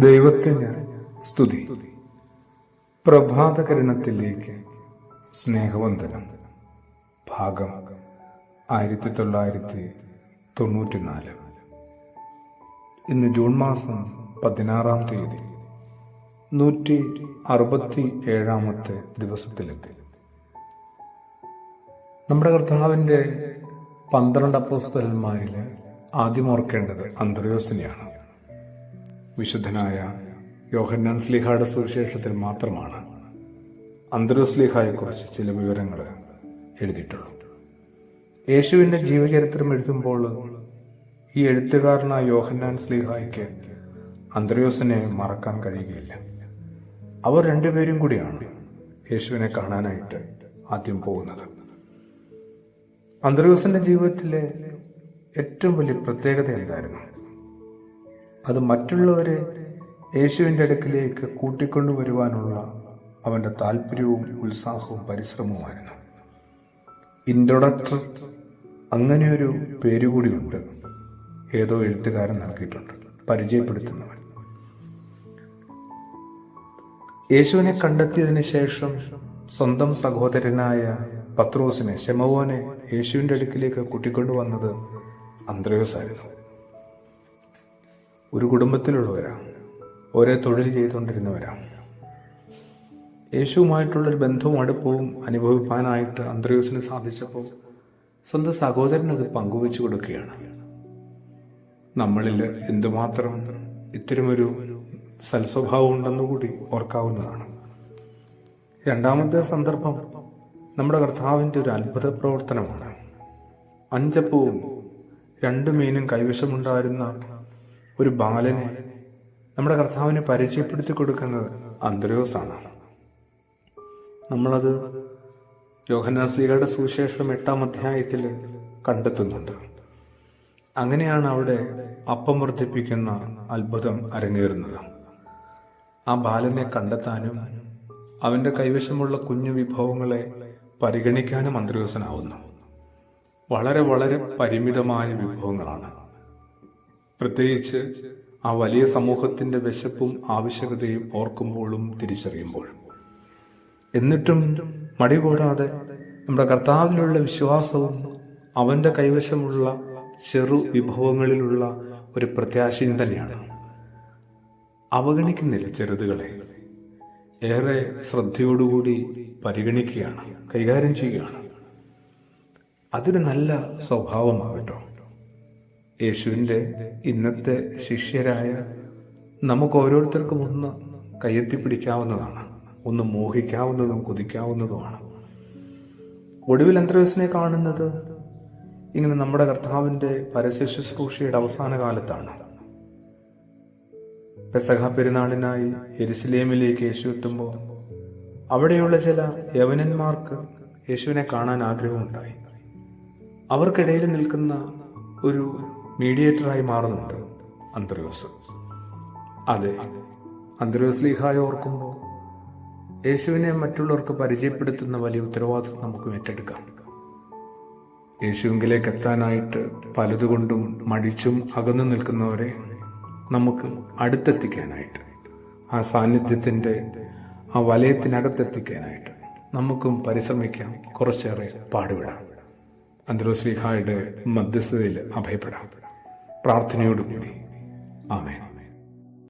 ദൈവത്തിന് സ്തുതി. പ്രഭാതകിരണത്തിലേക്ക് സ്നേഹവന്ദനം. ഭാഗം 1994. ഇന്ന് ജൂൺ മാസം 16-ാം തീയതി, 167-ാമത്തെ ദിവസത്തിലെത്തി. നമ്മുടെ കർത്താവിൻ്റെ 12 അപ്പോസ്തലന്മാരിൽ ആദ്യം ഓർക്കേണ്ടത് അന്ത്രയോസിനെയാണ്. വിശുദ്ധനായ യോഹന്നാൻ ശ്ലീഹായുടെ സുവിശേഷത്തിൽ മാത്രമാണ് അന്ത്രയോസ് ശ്ലീഹായെക്കുറിച്ച് ചില വിവരങ്ങൾ എഴുതിയിട്ടുള്ളൂ. യേശുവിൻ്റെ ജീവചരിത്രം എഴുതുമ്പോൾ ഈ എഴുത്തുകാരനായ യോഹന്നാൻ ശ്ലീഹായ്ക്ക് അന്ത്രയോസിനെ മറക്കാൻ കഴിയുകയില്ല. അവർ രണ്ടുപേരും കൂടിയാണ് യേശുവിനെ കാണാനായിട്ട് ആദ്യം പോകുന്നത്. അന്ത്രയോസിന്റെ ജീവിതത്തിലെ ഏറ്റവും വലിയ പ്രത്യേകത എന്തായിരുന്നു? അത് മറ്റുള്ളവരെ യേശുവിൻ്റെ അടുക്കിലേക്ക് കൂട്ടിക്കൊണ്ടുവരുവാനുള്ള അവൻ്റെ താല്പര്യവും ഉത്സാഹവും പരിശ്രമവുമായിരുന്നു. ഇൻട്രൊഡക്ടർ, അങ്ങനെയൊരു പേരുകൂടിയുണ്ട്, ഏതോ എഴുത്തുകാരൻ നൽകിയിട്ടുണ്ട്, പരിചയപ്പെടുത്തുന്നവൻ. യേശുവിനെ കണ്ടെത്തിയതിനു ശേഷം സ്വന്തം സഹോദരനായ പത്രോസിനെ, ശമവോനെ യേശുവിൻ്റെ അടുക്കിലേക്ക് കൂട്ടിക്കൊണ്ടുവന്നത് അന്ത്രയോസായിരുന്നു. ഒരു കുടുംബത്തിലുള്ളവരാണ്, ഒരേ തൊഴിൽ ചെയ്തുകൊണ്ടിരുന്നവരാണ്. യേശുവുമായിട്ടുള്ളൊരു ബന്ധവും അടുപ്പവും അനുഭവിക്കാനായിട്ട് അന്ത്രയോസിന് സാധിച്ചപ്പോൾ സ്വന്തം സഹോദരനത് പങ്കുവെച്ചു കൊടുക്കുകയാണ്. നമ്മളിൽ എന്തുമാത്രം ഇത്തരമൊരു സൽസ്വഭാവം ഉണ്ടെന്നുകൂടി ഓർക്കാവുന്നതാണ്. രണ്ടാമത്തെ സന്ദർഭം നമ്മുടെ കർത്താവിൻ്റെ ഒരു അത്ഭുത പ്രവർത്തനമാണ്. 5 അപ്പവും 2 മീനും കൈവശമുണ്ടായിരുന്ന ഒരു ബാലനെ നമ്മുടെ കർത്താവിനെ പരിചയപ്പെടുത്തി കൊടുക്കുന്നത് അന്ത്രയോസാണ്. നമ്മളത് യോഹന്നാൻ ശ്ലീഹയുടെ സുവിശേഷം 8-ാം അധ്യായത്തിൽ കണ്ടെത്തുന്നുണ്ട്. അങ്ങനെയാണ് അവിടെ അപ്പം വർദ്ധിപ്പിക്കുന്ന അത്ഭുതം അരങ്ങേറുന്നത്. ആ ബാലനെ കണ്ടെത്താനും അവന്റെ കൈവശമുള്ള കുഞ്ഞു വിഭവങ്ങളെ പരിഗണിക്കാനും അന്ത്രയോസനാവുന്നു. വളരെ വളരെ പരിമിതമായ വിഭവങ്ങളാണ്. പ്രത്യേകിച്ച് ആ വലിയ സമൂഹത്തിന്റെ വിശപ്പും ആവശ്യകതയും ഓർക്കുമ്പോഴും തിരിച്ചറിയുമ്പോഴും. എന്നിട്ടും മടികൂടാതെ നമ്മുടെ കർത്താവിലുള്ള വിശ്വാസവും അവന്റെ കൈവശമുള്ള ചെറു വിഭവങ്ങളിലുള്ള ഒരു പ്രത്യാശയും തന്നെയാണ്. അവഗണിക്കുന്നില്ല ചെറുതുകളെ, ഏറെ ശ്രദ്ധയോടുകൂടി പരിഗണിക്കുകയാണ്, കൈകാര്യം ചെയ്യുകയാണ്. അതൊരു നല്ല സ്വഭാവമാകട്ടോ. യേശുവിൻ്റെ ഇന്നത്തെ ശിഷ്യരായ നമുക്ക് ഓരോരുത്തർക്കും ഒന്ന് കയ്യെത്തിപ്പിടിക്കാവുന്നതാണ്, ഒന്ന് മോഹിക്കാവുന്നതും കൊതിക്കാവുന്നതുമാണ്. ഒടുവിൽ അന്ത്രയോസിനെ കാണുന്നത് ഇങ്ങനെ നമ്മുടെ കർത്താവിൻ്റെ പരസ്യ ശുശ്രൂഷയുടെ അവസാന കാലത്താണ്. പെസഹ പെരുന്നാളിനായി യെരുശലേമിലേക്ക് യേശു എത്തുമ്പോൾ അവിടെയുള്ള ചില യവനന്മാർക്ക് യേശുവിനെ കാണാൻ ആഗ്രഹമുണ്ടായി. അവർക്കിടയിൽ നിൽക്കുന്ന ഒരു മീഡിയേറ്ററായി മാറുന്നുണ്ട് അന്ത്രയോസ്. അതെ, അന്ത്രയോസ് ശ്ലീഹായെ ഓർക്കുമ്പോൾ യേശുവിനെ മറ്റുള്ളവർക്ക് പരിചയപ്പെടുത്തുന്ന വലിയ ഉത്തരവാദിത്വം നമുക്ക് ഏറ്റെടുക്കാം. യേശുവിലേക്ക് എത്താനായിട്ട് പലതുകൊണ്ടും മടിച്ചും അകന്നു നിൽക്കുന്നവരെ നമുക്ക് അടുത്തെത്തിക്കാനായിട്ട്, ആ സാന്നിധ്യത്തിൻ്റെ ആ വലയത്തിനകത്തെത്തിക്കാനായിട്ട് നമുക്കും പരിശ്രമിക്കാം, കുറച്ചേറെ പാടുപെടാം. അന്ത്രയോസ് ശ്ലീഹായുടെ മധ്യസ്ഥതയിൽ അഭയപ്പെടാം. പ്രാർത്ഥനയോടുകൂടി. ആമേൻ.